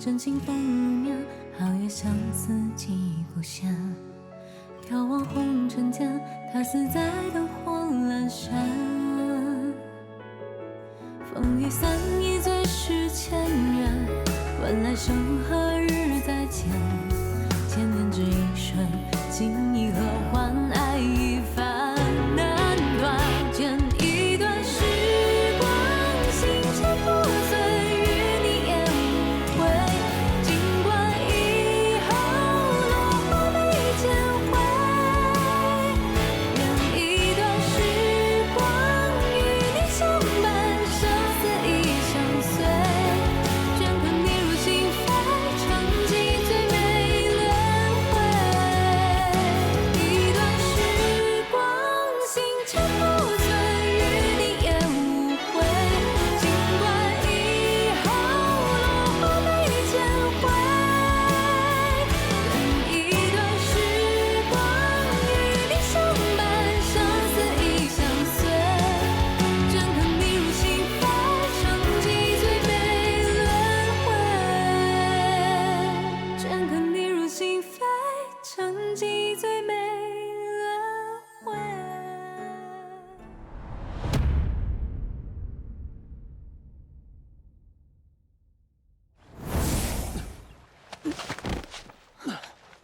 阵清风拂面，皓月相思寄故乡。眺望红尘间，他似在灯火阑珊。风雨散，一醉是前缘。问来生何日再见？千年只一瞬，情意何欢？爱一番难断。剪一段时光，心切破碎，与你也无悔。尽管以后落花没见回，任一段时光与你相伴，生死已相随。镌刻你入心扉，成记最美轮回。一段时光，心切破碎，与你也无悔。尽管以后落花没见回，任一段时光与你相伴，生死已相随。镌刻你入心扉，成记最美轮回。镌刻你入心扉，成记最美轮回。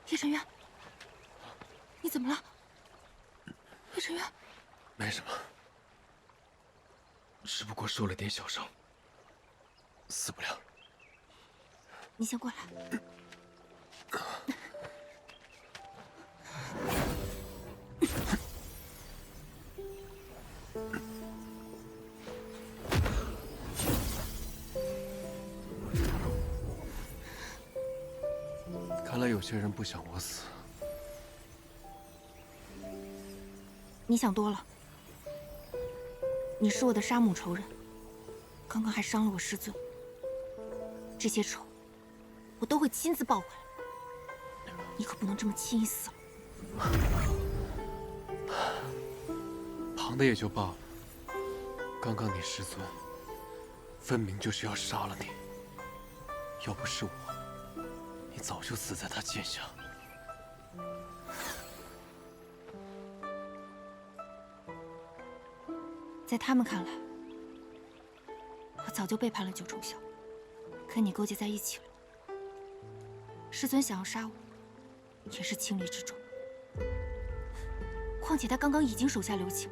叶晨渊，你怎么了？叶晨渊，没什么，只不过受了点小伤，死不了。你先过来。看来有些人不想我死。你想多了。你是我的杀母仇人，刚刚还伤了我师尊，这些仇我都会亲自报回来。你可不能这么轻易死了。旁的也就罢了，刚刚你师尊分明就是要杀了你，要不是我，你早就死在他剑下。在他们看来，我早就背叛了九重霄，跟你勾结在一起了。师尊想要杀我，也是情理之中。况且他刚刚已经手下留情，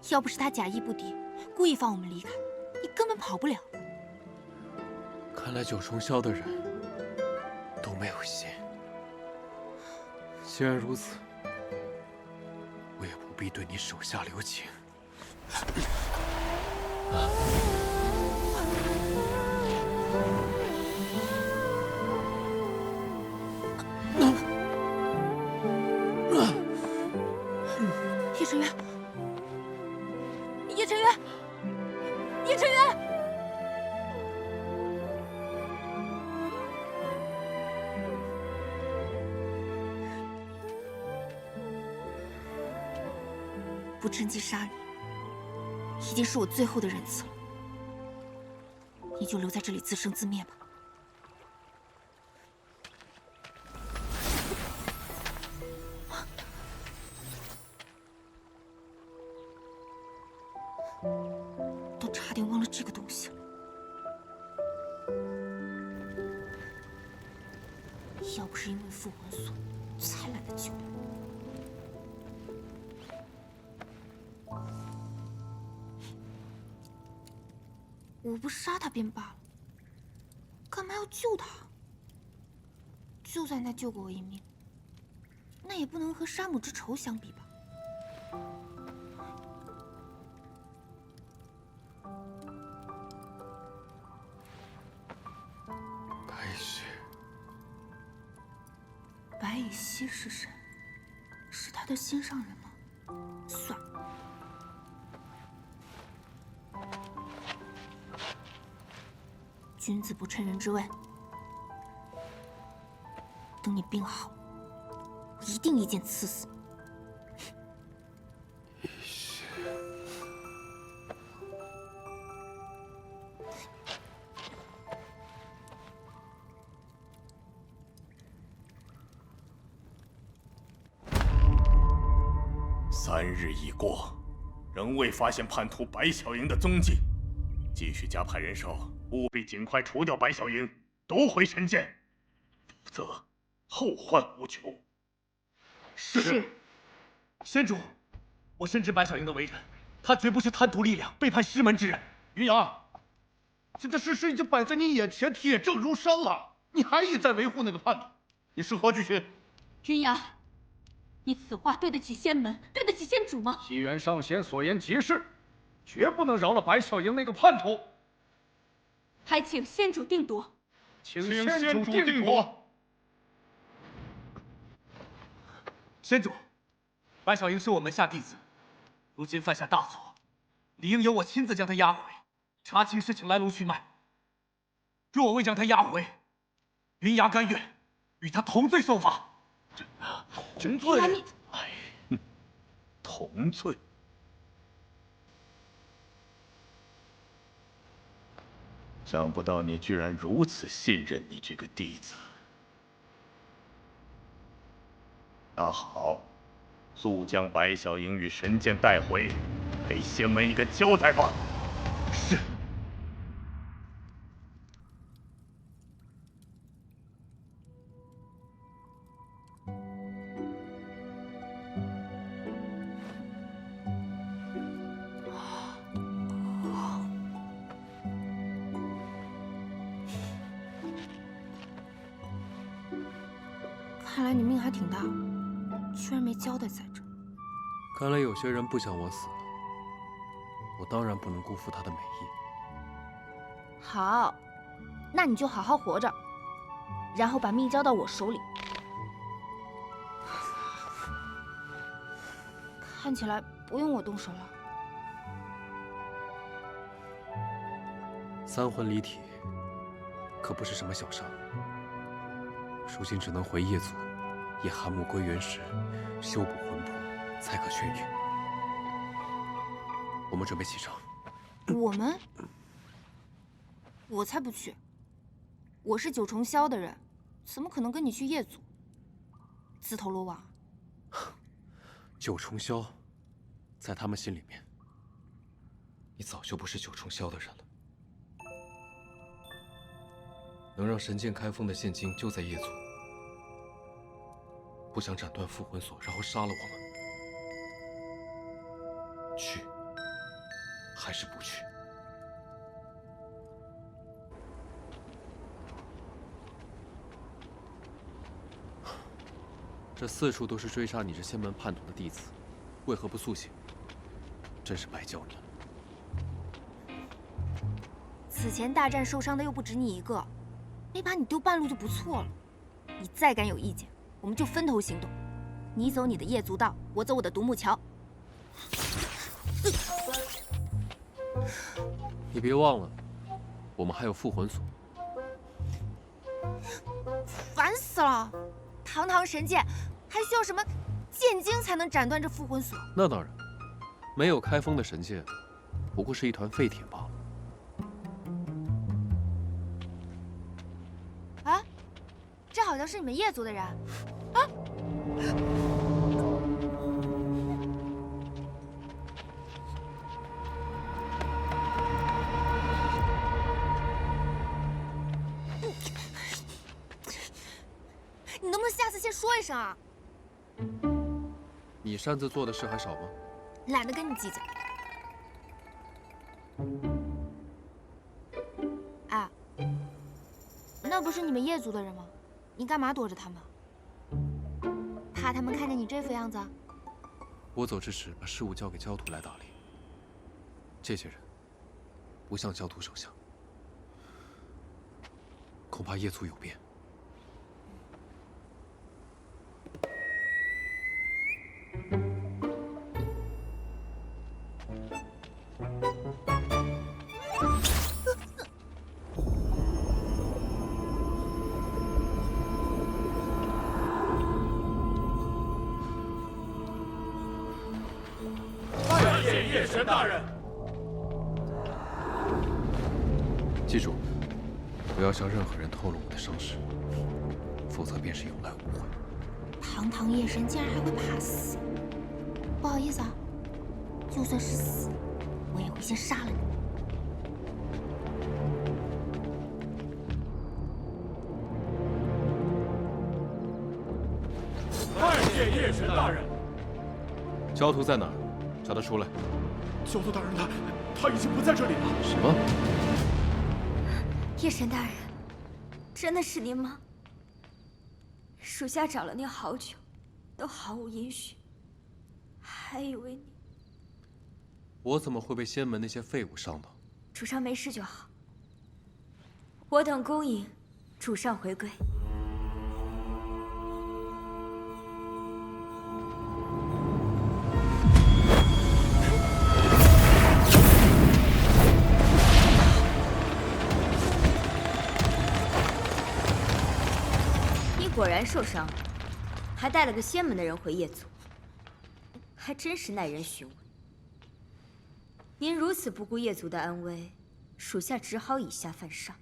要不是他假意不敌，故意放我们离开，你根本跑不了。看来九重霄的人都没有心。既然如此，我也不必对你手下留情。叶晨渊，叶晨渊，叶晨渊！不趁机杀你，已经是我最后的仁慈了。你就留在这里自生自灭吧。都差点忘了这个东西了。要不是因为附魂锁，才懒得救你。我不杀他便罢了，干嘛要救他？就算他救过我一命，那也不能和杀母之仇相比吧？白羽溪，白羽溪是谁？是他的心上人吗？算了。君子不趁人之危。等你病好，我一定一剑刺死你。羽溪， 3日已过，仍未发现叛徒白小莹的踪迹，继续加派人手，务必尽快除掉白小莹，夺回神剑，否则后患无穷。是。先主，我深知白小莹的为人，她绝不是贪图力量、背叛师门之人。云阳，现在事实已经摆在你眼前，铁证如山了，你还一再维护那个叛徒，你是何居心？云阳，你此话对得起仙门，对得起仙主吗？西元上仙所言极是，绝不能饶了白小莹那个叛徒。还请仙主定夺。请仙主定夺。仙主，白小莹是我门下弟子，如今犯下大错，理应由我亲自将她押回，查清事情来龙去脉。若我未将她押回，云崖甘愿与她同罪受罚。同罪？同罪？想不到你居然如此信任你这个弟子。那好，速将白小莹与神剑带回，给仙门一个交代吧。是。看来你命还挺大，居然没交代在这。看来有些人不想我死了，我当然不能辜负他的美意。好，那你就好好活着，然后把命交到我手里。看起来不用我动手了。3魂离体，可不是什么小伤。如今只能回夜族，以寒木归原石，修补魂魄，才可痊愈。我们准备启程。我们？我才不去！我是九重霄的人，怎么可能跟你去夜族？自投罗网。九重霄，在他们心里面，你早就不是九重霄的人了。能让神剑开封的现今就在夜族，不想斩断复魂锁，然后杀了我们？去，还是不去？这4处都是追杀你这仙门叛徒的弟子，为何不速行？真是白教你了。此前大战受伤的又不止你一个，没把你丢半路就不错了。你再敢有意见，我们就分头行动。你走你的夜族道，我走我的独木桥。你别忘了，我们还有复魂锁。烦死了！堂堂神剑，还需要什么剑经才能斩断这复魂锁？那当然，没有开封的神剑，不过是一团废铁罢了。啊，这好像是你们夜族的人啊！你能不能下次先说一声啊？你擅自做的事还少吗？懒得跟你计较。哎，那不是你们夜族的人吗？你干嘛躲着他们？怕他们看见你这副样子？我走之时把事务交给焦土来打理。这些人不像焦土手下，恐怕夜族有变。拜见夜神大人。记住，不要向任何人透露我的伤势，否则便是有来无回。堂堂夜神竟然还会怕死！不好意思啊，就算是死，我也会先杀了你。拜见夜神大人。焦屠在哪儿？叫他出来。焦屠大人他已经不在这里了。什么？夜神大人，真的是您吗？属下找了您好久，都毫无音讯，还以为你……我怎么会被仙门那些废物伤到？主上没事就好。我等恭迎主上回归。你果然受伤了，还带了个仙门的人回夜族，还真是耐人寻味。您如此不顾夜族的安危，属下只好以下犯上。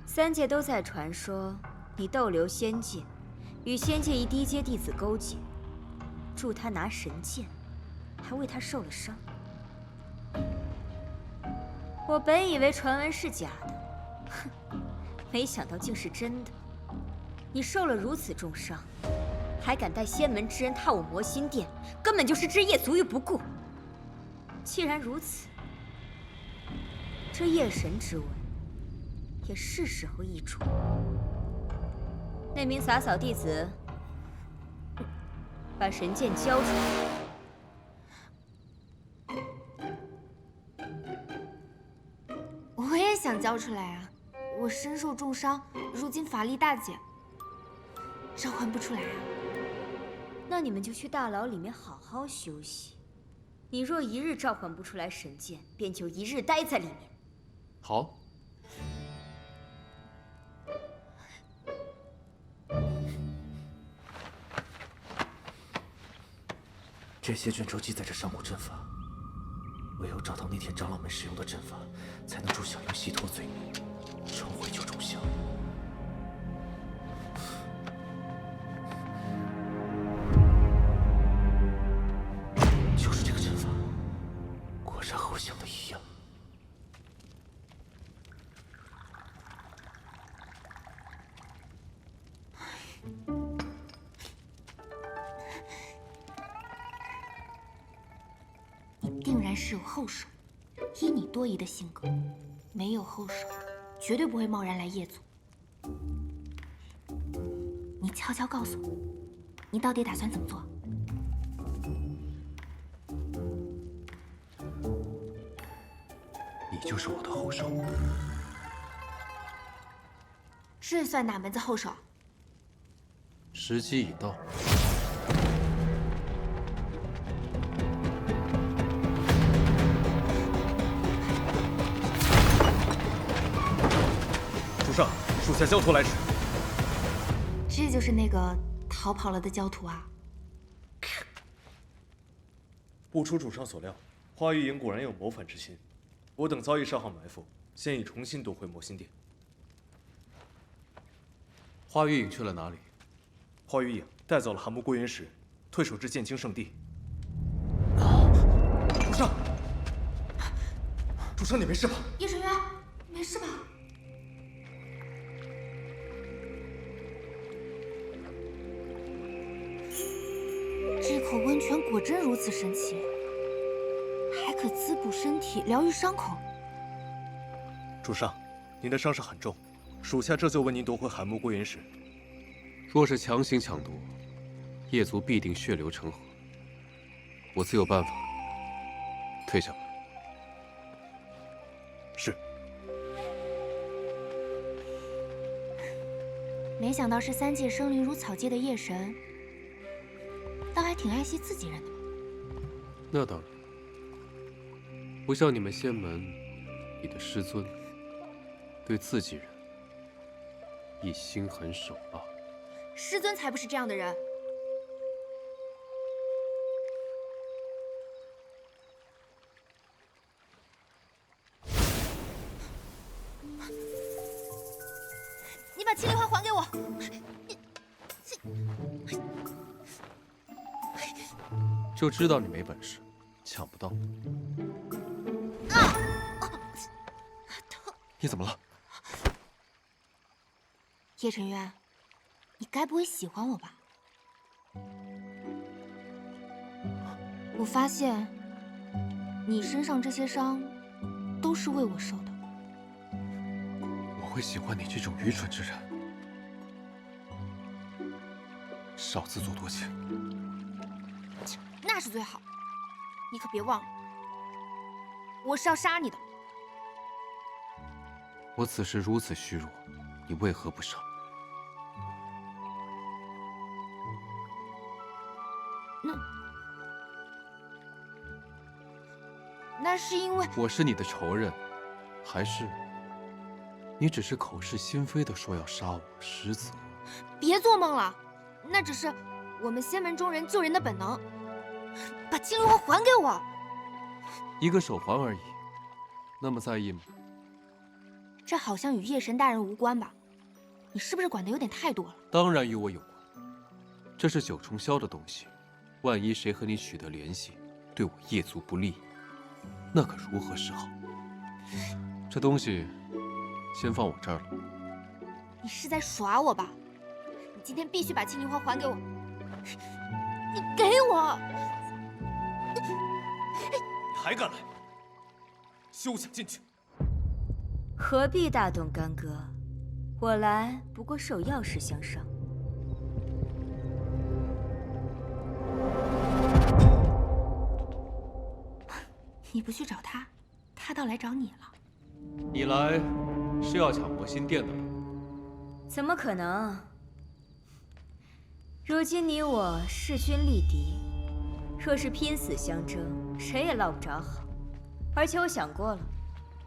三界都在传说你逗留仙界，与仙界一低阶弟子勾结，助他拿神剑，还为他受了伤。我本以为传闻是假的，哼，没想到竟是真的。你受了如此重伤，还敢带仙门之人踏我魔心殿，根本就是置夜族于不顾。既然如此，这夜神之问也是时候易主。那名洒扫弟子，把神剑交出来。我也想交出来啊！我身受重伤，如今法力大减，召唤不出来啊。那你们就去大牢里面好好休息。你若一日召唤不出来神剑，便就一日待在里面。好。这些卷轴记载着上古阵法，唯有找到那天长老们使用的阵法，才能助小鹰洗脱罪孽，重回九重香。就是这个阵法，果然和我想的一样。你定然是有后手，依你多疑的性格，没有后手，绝对不会贸然来夜族。你悄悄告诉我，你到底打算怎么做？你就是我的后手。这算哪门子后手？时机已到。主上，属下焦屠来迟。这就是那个逃跑了的焦屠啊！不出主上所料，花玉营果然有谋反之心。我等早已设好埋伏，现已重新夺回魔心殿。花玉影去了哪里？花玉影带走了寒木归元石，退守至剑清圣地。主上，主上，你没事吧？叶神渊，没事吧？这口温泉果真如此神奇，还可滋补身体，疗愈伤口。主上，您的伤势很重，属下这就为您夺回寒木归元石。若是强行抢夺，夜族必定血流成河。我自有办法。退下吧。是。没想到是三界生灵如草芥的夜神，倒还挺爱惜自己人的嘛。那当然，不像你们仙门里的师尊，对自己人亦心狠手辣。师尊才不是这样的人。你把麒麟花还给我！就知道你没本事，抢不到。你怎么了？叶晨渊，你该不会喜欢我吧？我发现你身上这些伤都是为我受的。我会喜欢你这种愚蠢之人，少自作多情。那是最好，你可别忘了，我是要杀你的。我此时如此虚弱，你为何不杀？那是因为我是你的仇人，还是你只是口是心非的说要杀我，实则……别做梦了，那只是我们仙门中人救人的本能。把青玉花还给我！一个手环而已，那么在意吗？这好像与夜神大人无关吧？你是不是管得有点太多了？当然与我有关，这是九重霄的东西，万一谁和你取得联系，对我夜族不利，那可如何是好？这东西先放我这儿了。你是在耍我吧？你今天必须把青玉花还给我！你给我！你还敢来？休想进去！何必大动干戈？我来不过是有要事相商。你不去找他，他倒来找你了。你来是要抢魔心殿的吗？怎么可能？如今你我势均力敌，若是拼死相争，谁也落不着好。而且我想过了，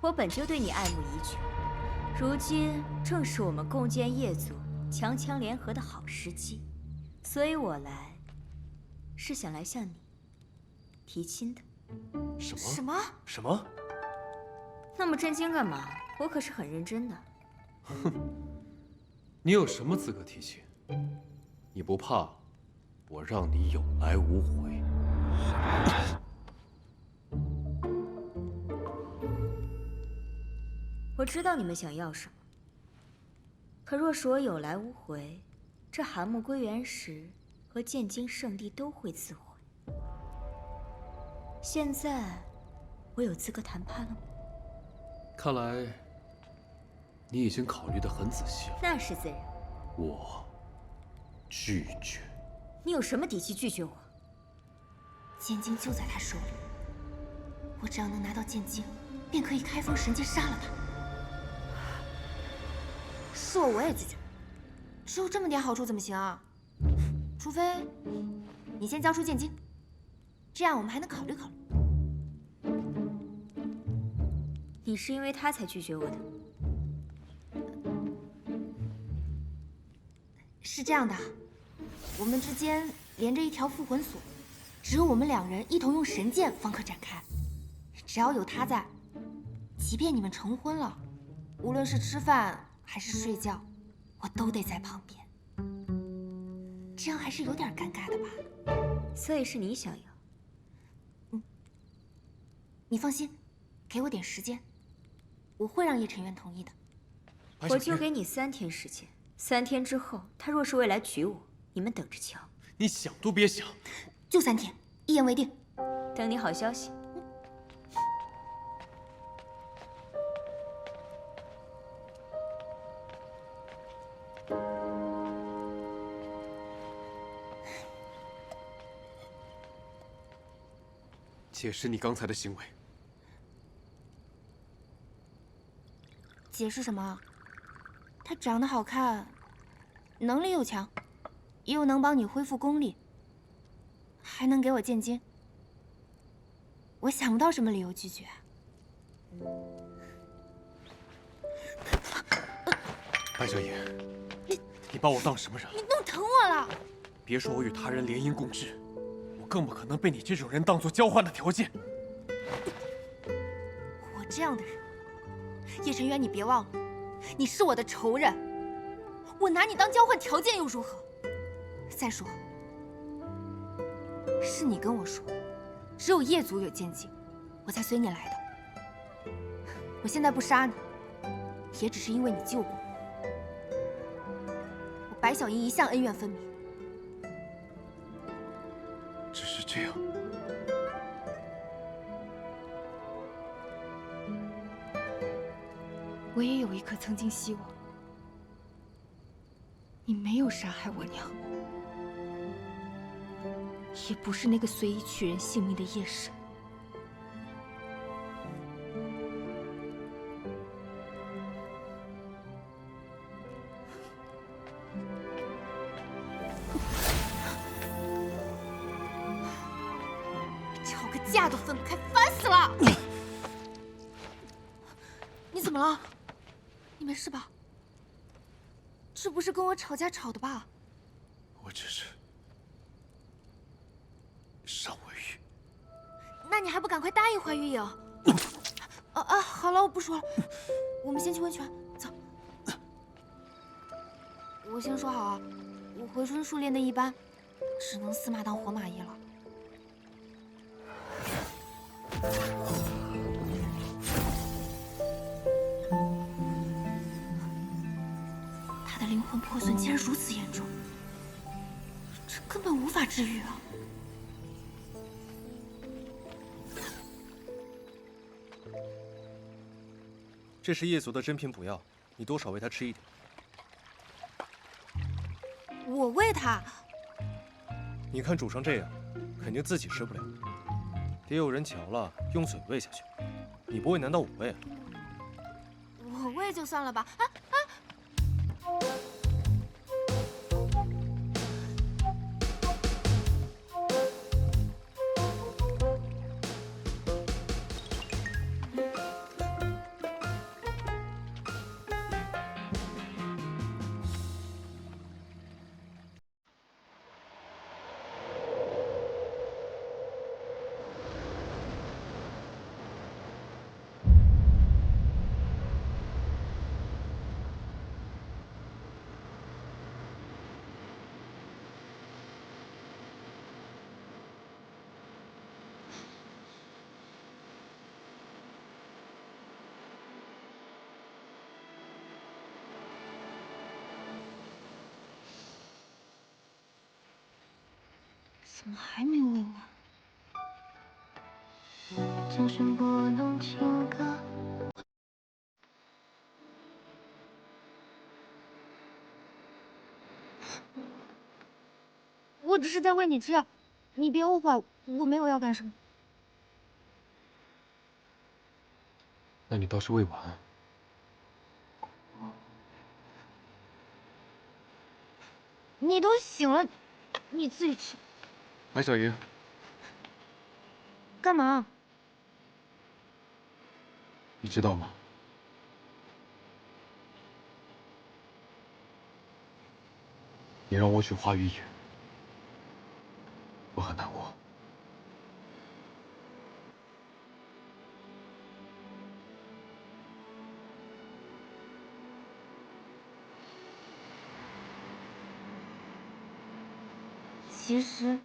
我本就对你爱慕已久，如今正是我们共建夜族、强强联合的好时机，所以我来是想来向你提亲的。什么？什么？那么震惊干嘛？我可是很认真的。哼，你有什么资格提亲？你不怕我让你有来无回？我知道你们想要什么，可若是我有来无回，这寒木归元石和剑晶圣地都会自毁。现在我有资格谈判了吗？看来你已经考虑得很仔细了。那是自然。我拒绝。你有什么底气拒绝我？剑晶就在他手里，我只要能拿到剑晶，便可以开封神界杀了他。是我也拒绝，只有这么点好处怎么行啊？除非你先交出剑晶，这样我们还能考虑考虑。你是因为他才拒绝我的？是这样的，我们之间连着一条复魂锁，只有我们两人一同用神剑方可展开。只要有他在，即便你们成婚了，无论是吃饭还是睡觉，我都得在旁边。这样还是有点尴尬的吧？所以是你想要？你放心，给我点时间，我会让叶晨渊同意的。我就给你3天时间，3天之后，他若是未来娶我，你们等着瞧。你想都别想。就3天，一言为定。等你好消息。解释你刚才的行为。解释什么？他长得好看，能力又强，又能帮你恢复功力，还能给我剑晶，我想不到什么理由拒绝。白小野，你把我当什么人了？你弄疼我了！别说我与他人联姻共治，我更不可能被你这种人当做交换的条件。我这样的人，叶晨渊，你别忘了，你是我的仇人，我拿你当交换条件又如何？再说，是你跟我说，只有叶族有剑姬，我才随你来的。我现在不杀你，也只是因为你救过我。我白小莹一向恩怨分明。只是这样。我也有一颗曾经希望，你没有杀害我娘，也不是那个随意取人性命的夜神。吵个架都分不开，烦死了！你怎么了？你没事吧？这不是跟我吵架吵的吧？我只是尚未遇。那你还不赶快答应怀玉影？好了，我不说了，我们先去温泉，走。我先说好啊，我回春术练的一般，只能司马当活马医了。他的灵魂破损竟然如此严重，这根本无法治愈啊！这是叶族的珍品补药，你多少喂他吃一点。我喂他，你看煮成这样，肯定自己吃不了，得有人瞧了用嘴喂下去。你不喂，难道我喂啊？我喂就算了吧。怎么还没喂完？总是拨弄情歌。我只是在喂你吃药，你别误会，我没有要干什么。那你倒是喂完。你都醒了，你自己吃。白小莹，干嘛？你知道吗？你让我去花雨野，我很难过。其实，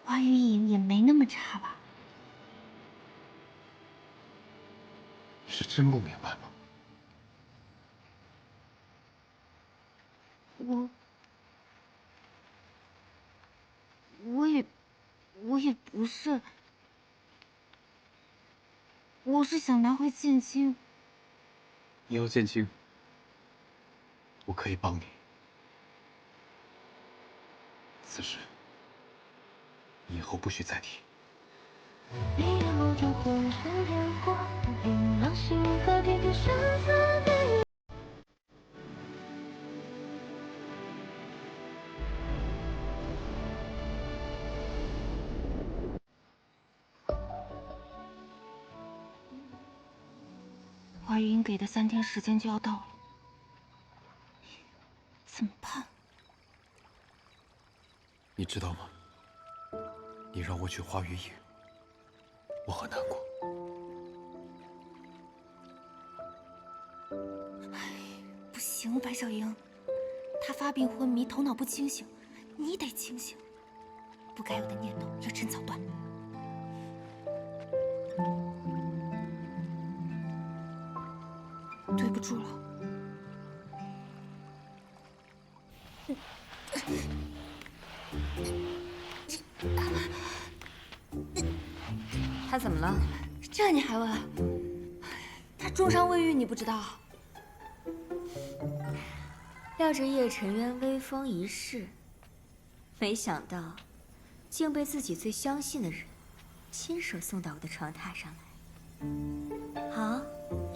花雨影也没那么差吧？是真不明白吗？我也不是，我是想拿回剑清。你要剑清，我可以帮你。此事，你以后不许再提。华云给的3天时间就要到了，怎么办？你知道吗？你让我去花雨野，我很难过。不行，白小莹，她发病昏迷，头脑不清醒，你得清醒，不该有的念头要趁早断。对不住了。他怎么了？这你还问？他重伤未愈，你不知道？料着叶晨渊威风一世，没想到竟被自己最相信的人亲手送到我的床榻上来。好，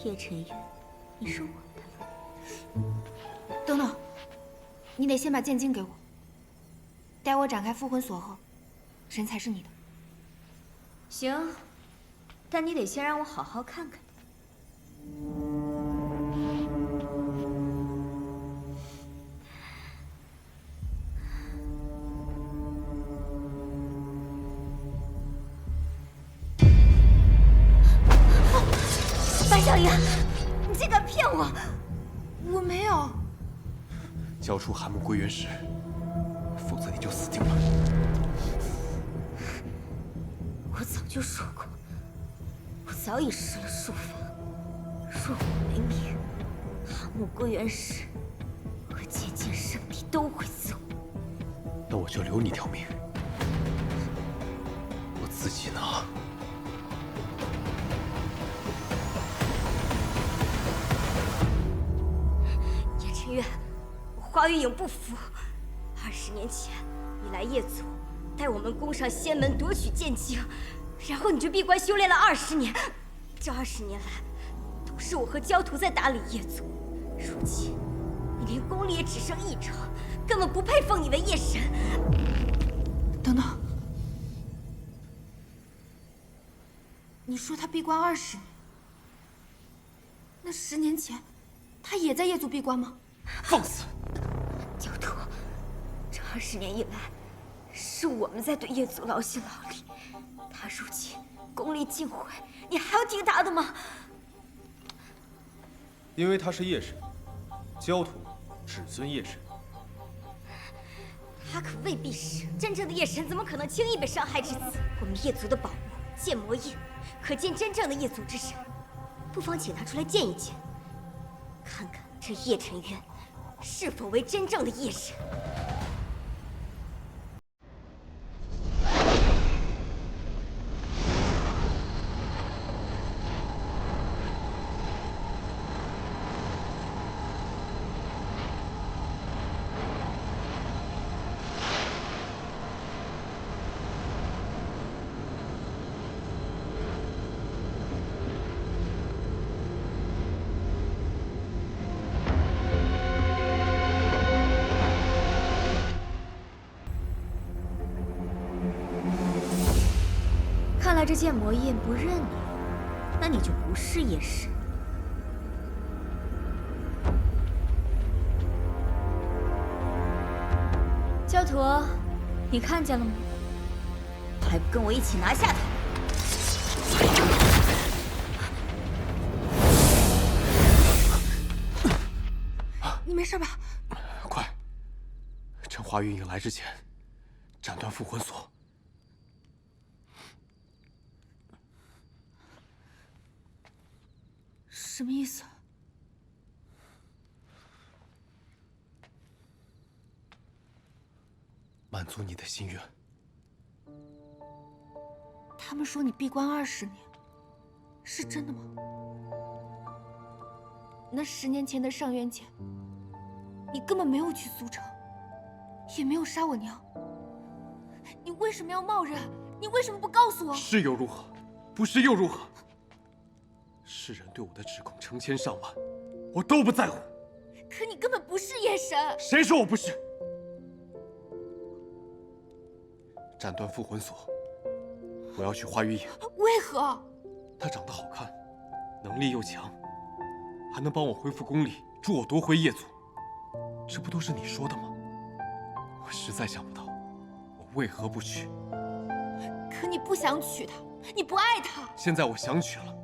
叶晨渊，你是我的了。等等，你得先把剑经给我。待我展开复魂锁后，人才是你的。行，但你得先让我好好看看。白小莹，你竟敢骗我！我没有。交出寒木归元石，否则你就死定了。我早就说过，我早已失了术法。若我没命，寒木归元石和剑剑圣地都会自我。那我就留你条命，我自己拿。叶晨渊，我花玉影不服。20年前，你来夜族，带我们攻上仙门，夺取剑经，然后你就闭关修炼了20年。这20年来，都是我和焦土在打理夜族。如今，你连功力也只剩1成，根本不配封你为夜神。等等，你说他闭关20年，那10年前，他也在夜族闭关吗？放肆！焦土，这20年以来，是我们在对夜族劳心劳力。他如今功力尽毁，你还要听他的吗？因为他是夜神，焦土只尊夜神。他可未必是真正的夜神，怎么可能轻易被伤害至此？我们夜族的宝物剑魔印，可见真正的夜族之神。不妨请他出来见一见，看看这叶晨渊是否为真正的夜神。看来这剑魔印不认你，那你就不是夜神。焦土，你看见了吗？还不跟我一起拿下他！你没事吧？快，趁华玉影来之前，斩断复魂锁。什么意思？满足你的心愿。他们说你闭关20年，是真的吗？那10年前的上元节，你根本没有去苏城，也没有杀我娘，你为什么要冒认？你为什么不告诉我？是又如何？不是又如何？世人对我的指控成千上万，我都不在乎。可你根本不是夜神。谁说我不是？斩断复魂锁，我要去花玉影。为何？她长得好看，能力又强，还能帮我恢复功力，助我夺回夜族。这不都是你说的吗？我实在想不到，我为何不娶。可你不想娶她，你不爱她。现在我想娶了。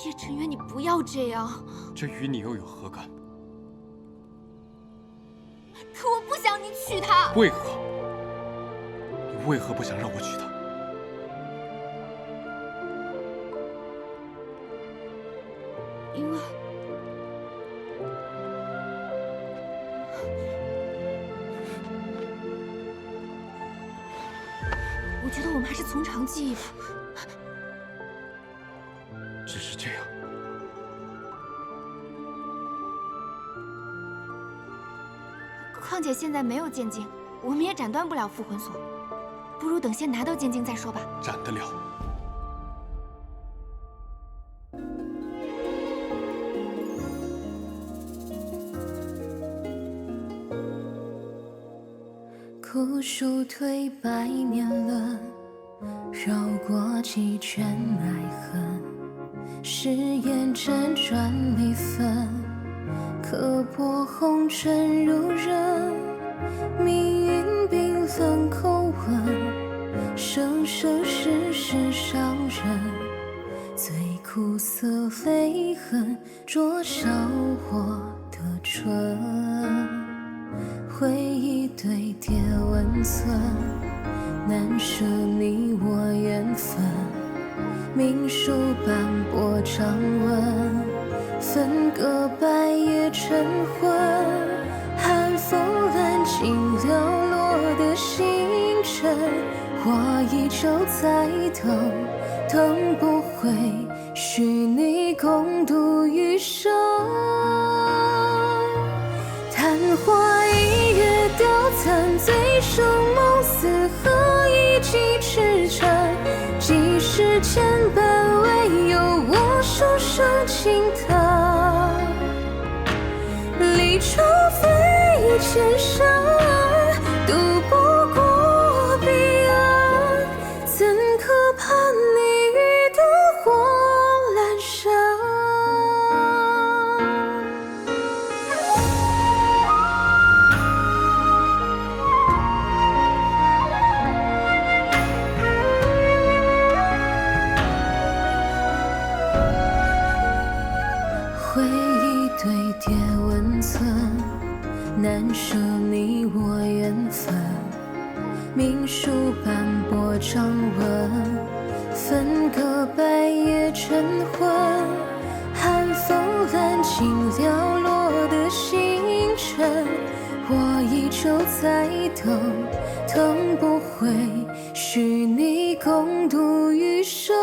叶晨渊，你不要这样。这与你又有何干？你娶她。为何？你为何不想让我娶她？因为我觉得我们还是从长计议吧。只是这样。况且现在没有剑经，我们也斩断不了复魂锁，不如等先拿到剑经再说吧。斩得了。枯树颓百年轮，绕过几圈爱恨。誓言辗转离分，刻薄红尘如人。命运冰冷口吻，生生世世伤人。最苦涩泪痕，灼烧我的唇。回忆堆叠温存，难舍你我缘分。命书斑驳掌纹，分割白夜晨昏。寒风揽尽寥落的星辰，我依旧在等，等不回，许你共度余生。昙花一跃凋残，醉生梦死，何以继痴缠？几世牵绊，唯有我手上轻弹。离愁非千山，渡不过彼岸，怎可盼你欲渡火阑珊？回忆堆叠温存，难舍你我缘分。命书斑驳掌纹，分割白夜晨昏。寒风揽尽寥落的星辰，我依旧在等，等不回，许你共度余生。